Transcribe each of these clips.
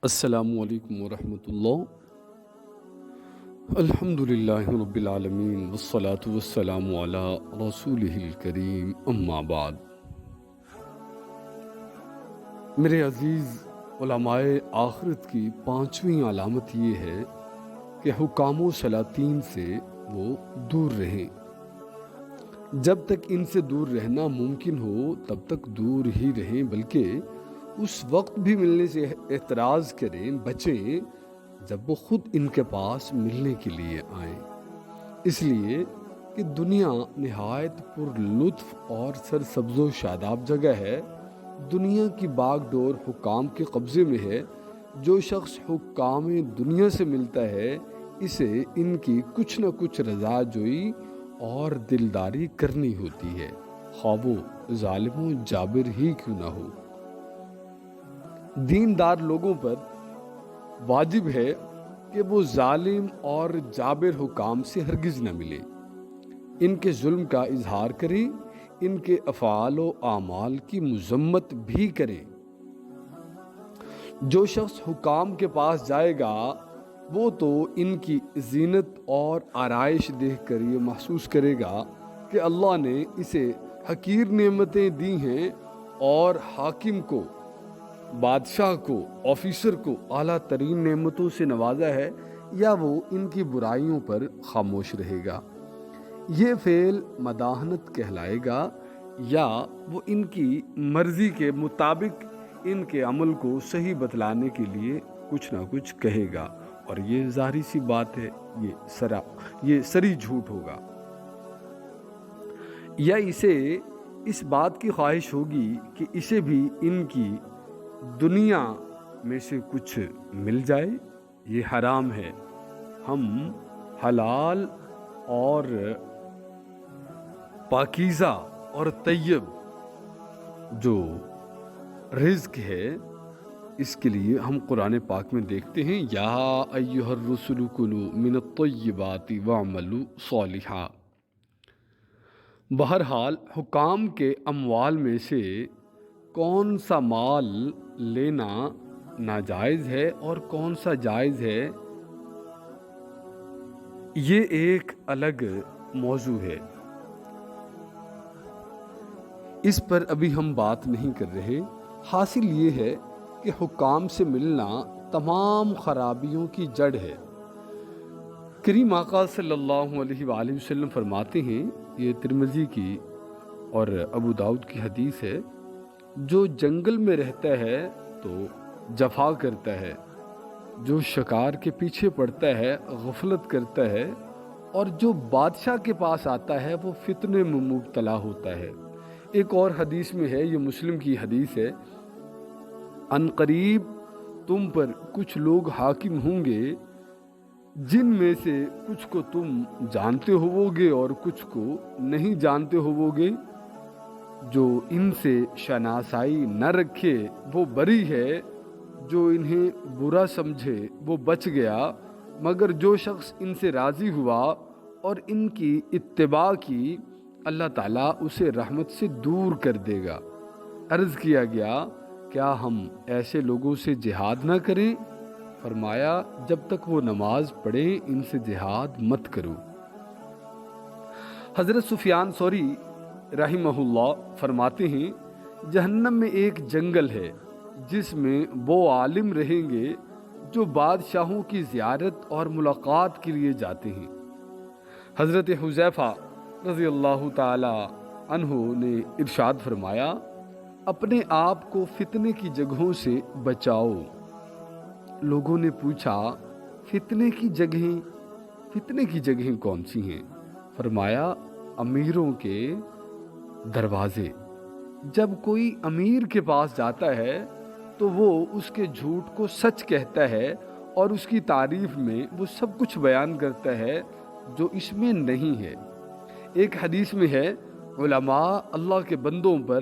السلام علیکم ورحمۃ اللہ۔ الحمدللہ رب العالمین والصلاة والسلام علی رسولہ الکریم، اما بعد۔ میرے عزیز علماء آخرت کی پانچویں علامت یہ ہے کہ حکام و سلاطین سے وہ دور رہیں۔ جب تک ان سے دور رہنا ممکن ہو تب تک دور ہی رہیں، بلکہ اس وقت بھی ملنے سے اعتراض کریں، بچیں جب وہ خود ان کے پاس ملنے کے لیے آئیں، اس لیے کہ دنیا نہایت پر لطف اور سرسبز و شاداب جگہ ہے۔ دنیا کی باغ ڈور حکام کے قبضے میں ہے۔ جو شخص حکام دنیا سے ملتا ہے اسے ان کی کچھ نہ کچھ رضا جوئی اور دلداری کرنی ہوتی ہے، خواہ وہ ظالم و جابر ہی کیوں نہ ہو۔ دیندار لوگوں پر واجب ہے کہ وہ ظالم اور جابر حکام سے ہرگز نہ ملے، ان کے ظلم کا اظہار کریں، ان کے افعال و اعمال کی مذمت بھی کریں۔ جو شخص حکام کے پاس جائے گا وہ تو ان کی زینت اور آرائش دیکھ کر یہ محسوس کرے گا کہ اللہ نے اسے حقیر نعمتیں دی ہیں، اور حاکم کو، بادشاہ کو، آفیسر کو اعلیٰ ترین نعمتوں سے نوازا ہے، یا وہ ان کی برائیوں پر خاموش رہے گا۔ یہ فعل مداحنت کہلائے گا، یا وہ ان کی مرضی کے مطابق ان کے عمل کو صحیح بتلانے کے لیے کچھ نہ کچھ کہے گا، اور یہ ظاہری سی بات ہے، یہ سری جھوٹ ہوگا۔ یا اسے اس بات کی خواہش ہوگی کہ اسے بھی ان کی دنیا میں سے کچھ مل جائے۔ یہ حرام ہے۔ ہم حلال اور پاکیزہ اور طیب جو رزق ہے اس کے لیے ہم قرآن پاک میں دیکھتے ہیں، یا ایھا الرسل کلوا من الطیبات واعملوا صالحا۔ بہرحال حکام کے اموال میں سے کون سا مال لینا ناجائز ہے اور کون سا جائز ہے، یہ ایک الگ موضوع ہے، اس پر ابھی ہم بات نہیں کر رہے۔ حاصل یہ ہے کہ حکام سے ملنا تمام خرابیوں کی جڑ ہے۔ کریم آقا صلی اللہ علیہ وآلہ وسلم فرماتے ہیں، یہ ترمذی کی اور ابو داؤد کی حدیث ہے، جو جنگل میں رہتا ہے تو جفا کرتا ہے، جو شکار کے پیچھے پڑتا ہے غفلت کرتا ہے، اور جو بادشاہ کے پاس آتا ہے وہ فتنے میں مبتلا ہوتا ہے۔ ایک اور حدیث میں ہے، یہ مسلم کی حدیث ہے، ان قریب تم پر کچھ لوگ حاکم ہوں گے جن میں سے کچھ کو تم جانتے ہووگے اور کچھ کو نہیں جانتے ہووگے۔ جو ان سے شناسائی نہ رکھے وہ بری ہے، جو انہیں برا سمجھے وہ بچ گیا، مگر جو شخص ان سے راضی ہوا اور ان کی اتباع کی، اللہ تعالیٰ اسے رحمت سے دور کر دے گا۔ عرض کیا گیا، کیا ہم ایسے لوگوں سے جہاد نہ کریں؟ فرمایا، جب تک وہ نماز پڑھیں ان سے جہاد مت کرو۔ حضرت سفیان ثوری رحمہ اللہ فرماتے ہیں، جہنم میں ایک جنگل ہے جس میں وہ عالم رہیں گے جو بادشاہوں کی زیارت اور ملاقات کے لیے جاتے ہیں۔ حضرت حذیفہ رضی اللہ تعالی عنہ نے ارشاد فرمایا، اپنے آپ کو فتنے کی جگہوں سے بچاؤ۔ لوگوں نے پوچھا، فتنے کی جگہیں کون سی ہیں؟ فرمایا، امیروں کے دروازے۔ جب کوئی امیر کے پاس جاتا ہے تو وہ اس کے جھوٹ کو سچ کہتا ہے، اور اس کی تعریف میں وہ سب کچھ بیان کرتا ہے جو اس میں نہیں ہے۔ ایک حدیث میں ہے، علماء اللہ کے بندوں پر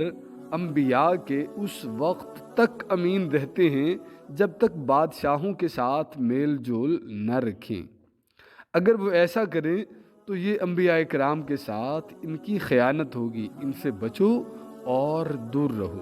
انبیاء کے اس وقت تک امین رہتے ہیں جب تک بادشاہوں کے ساتھ میل جول نہ رکھیں۔ اگر وہ ایسا کریں تو یہ انبیاء کرام کے ساتھ ان کی خیانت ہوگی، ان سے بچو اور دور رہو۔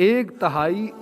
1/3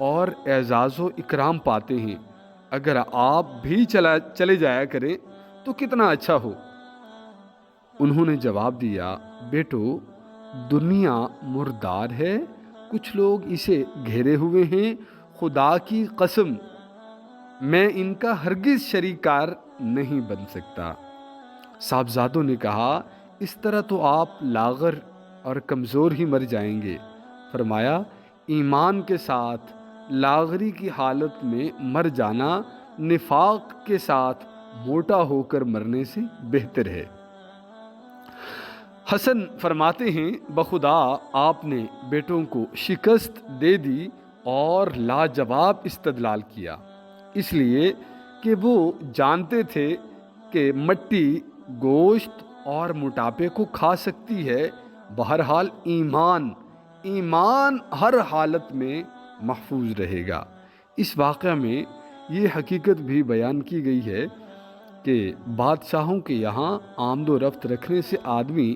اور اعزاز و اکرام پاتے ہیں، اگر آپ بھی چلے جایا کریں تو کتنا اچھا ہو۔ انہوں نے جواب دیا، بیٹو دنیا مردار ہے، کچھ لوگ اسے گھیرے ہوئے ہیں، خدا کی قسم میں ان کا ہرگز شریکار نہیں بن سکتا۔ صاحبزادوں نے کہا، اس طرح تو آپ لاغر اور کمزور ہی مر جائیں گے۔ فرمایا، ایمان کے ساتھ لاغری کی حالت میں مر جانا نفاق کے ساتھ موٹا ہو کر مرنے سے بہتر ہے۔ حسن فرماتے ہیں، بخدا آپ نے بیٹوں کو شکست دے دی اور لاجواب استدلال کیا، اس لیے کہ وہ جانتے تھے کہ مٹی گوشت اور موٹاپے کو کھا سکتی ہے، بہرحال ایمان ہر حالت میں محفوظ رہے گا۔ اس واقعہ میں یہ حقیقت بھی بیان کی گئی ہے کہ بادشاہوں کے یہاں آمد و رفت رکھنے سے آدمی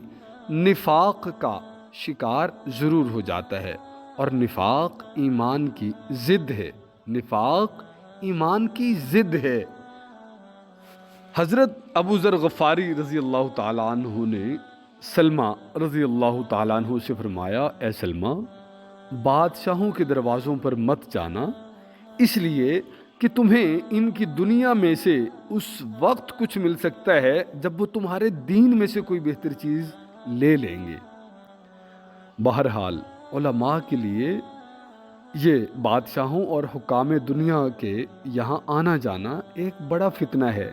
نفاق کا شکار ضرور ہو جاتا ہے، اور نفاق ایمان کی ضد ہے۔ نفاق ایمان کی ضد ہے۔ حضرت ابو ذر غفاری رضی اللہ تعالیٰ عنہ نے سلمہ رضی اللہ تعالیٰ عنہ سے فرمایا، اے سلمہ، بادشاہوں کے دروازوں پر مت جانا، اس لیے کہ تمہیں ان کی دنیا میں سے اس وقت کچھ مل سکتا ہے جب وہ تمہارے دین میں سے کوئی بہتر چیز لے لیں گے۔ بہرحال علماء کے لیے یہ بادشاہوں اور حکام دنیا کے یہاں آنا جانا ایک بڑا فتنہ ہے۔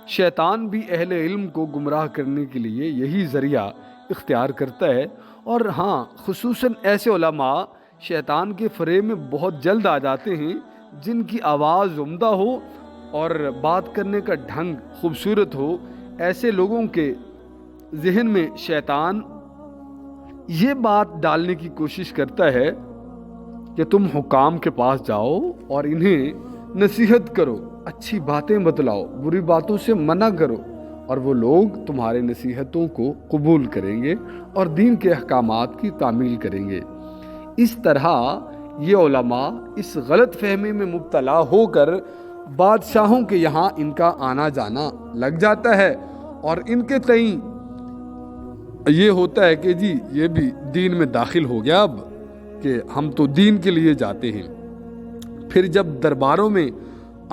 شیطان بھی اہل علم کو گمراہ کرنے کے لیے یہی ذریعہ اختیار کرتا ہے، اور ہاں خصوصاً ایسے علماء شیطان کے فریب میں بہت جلد آ جاتے ہیں جن کی آواز عمدہ ہو اور بات کرنے کا ڈھنگ خوبصورت ہو۔ ایسے لوگوں کے ذہن میں شیطان یہ بات ڈالنے کی کوشش کرتا ہے کہ تم حکام کے پاس جاؤ اور انہیں نصیحت کرو، اچھی باتیں بتلاؤ، بری باتوں سے منع کرو، اور وہ لوگ تمہارے نصیحتوں کو قبول کریں گے اور دین کے احکامات کی تعمیل کریں گے۔ اس طرح یہ علماء اس غلط فہمی میں مبتلا ہو کر بادشاہوں کے یہاں ان کا آنا جانا لگ جاتا ہے، اور ان کے تئیں یہ ہوتا ہے کہ جی یہ بھی دین میں داخل ہو گیا، اب کہ ہم تو دین کے لیے جاتے ہیں۔ پھر جب درباروں میں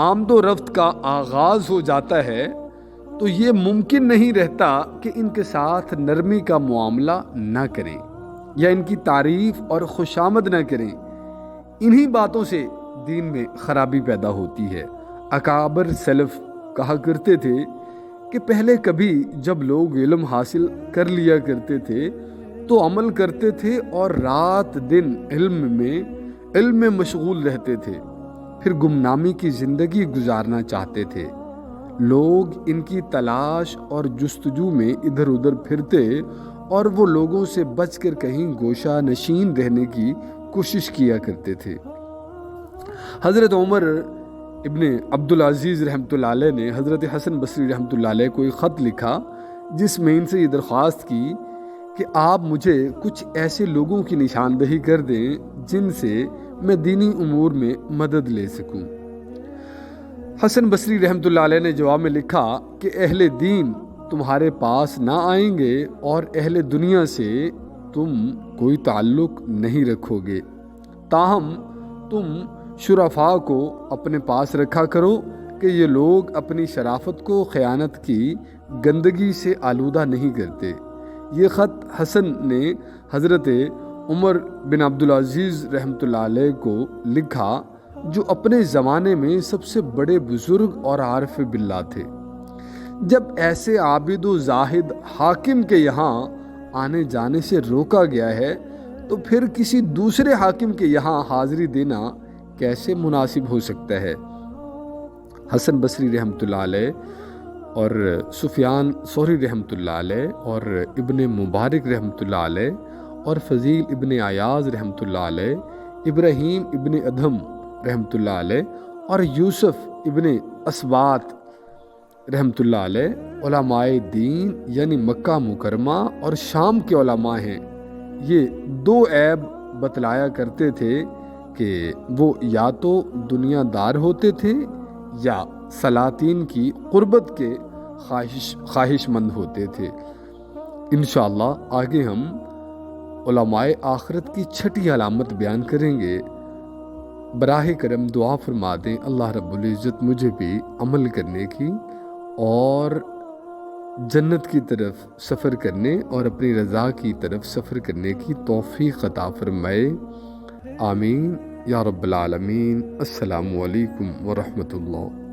آمد و رفت کا آغاز ہو جاتا ہے تو یہ ممکن نہیں رہتا کہ ان کے ساتھ نرمی کا معاملہ نہ کریں یا ان کی تعریف اور خوشامد نہ کریں۔ انہی باتوں سے دین میں خرابی پیدا ہوتی ہے۔ اکابر سلف کہا کرتے تھے کہ پہلے کبھی جب لوگ علم حاصل کر لیا کرتے تھے تو عمل کرتے تھے اور رات دن علم میں مشغول رہتے تھے، پھر گمنامی کی زندگی گزارنا چاہتے تھے۔ لوگ ان کی تلاش اور جستجو میں ادھر ادھر پھرتے اور وہ لوگوں سے بچ کر کہیں گوشہ نشین رہنے کی کوشش کیا کرتے تھے۔ حضرت عمر ابن عبدالعزیز رحمۃ اللہ علیہ نے حضرت حسن بصری رحمۃ اللہ علیہ کو ایک خط لکھا جس میں ان سے یہ درخواست کی کہ آپ مجھے کچھ ایسے لوگوں کی نشاندہی کر دیں جن سے میں دینی امور میں مدد لے سکوں۔ حسن بصری رحمۃ اللہ علیہ نے جواب میں لکھا کہ اہل دین تمہارے پاس نہ آئیں گے اور اہل دنیا سے تم کوئی تعلق نہیں رکھو گے، تاہم تم شرفاء کو اپنے پاس رکھا کرو کہ یہ لوگ اپنی شرافت کو خیانت کی گندگی سے آلودہ نہیں کرتے۔ یہ خط حسن نے حضرت عمر بن عبدالعزیز رحمۃ اللہ علیہ کو لکھا جو اپنے زمانے میں سب سے بڑے بزرگ اور عارف باللہ تھے۔ جب ایسے عابد و زاہد حاکم کے یہاں آنے جانے سے روکا گیا ہے تو پھر کسی دوسرے حاکم کے یہاں حاضری دینا کیسے مناسب ہو سکتا ہے؟ حسن بصری رحمۃ اللہ علیہ اور سفیان ثوری رحمۃ اللہ علیہ اور ابن مبارک رحمۃ اللہ علیہ اور فضیل ابن عیاض رحمۃ اللہ علیہ، ابراہیم ابن ادھم رحمۃ اللہ علیہ اور یوسف ابن اسبات رحمۃ اللہ علیہ علماء دین یعنی مکہ مکرمہ اور شام کے علماء ہیں۔ یہ دو عیب بتلایا کرتے تھے کہ وہ یا تو دنیا دار ہوتے تھے یا سلاطین کی قربت کے خواہش مند ہوتے تھے۔ انشاءاللہ آگے ہم علماء آخرت کی چھٹی علامت بیان کریں گے۔ براہ کرم دعا فرما دیں اللہ رب العزت مجھے بھی عمل کرنے کی اور جنت کی طرف سفر کرنے اور اپنی رضا کی طرف سفر کرنے کی توفیق عطا فرمائے، آمین یا رب العالمین۔ السلام علیکم ورحمۃ اللہ۔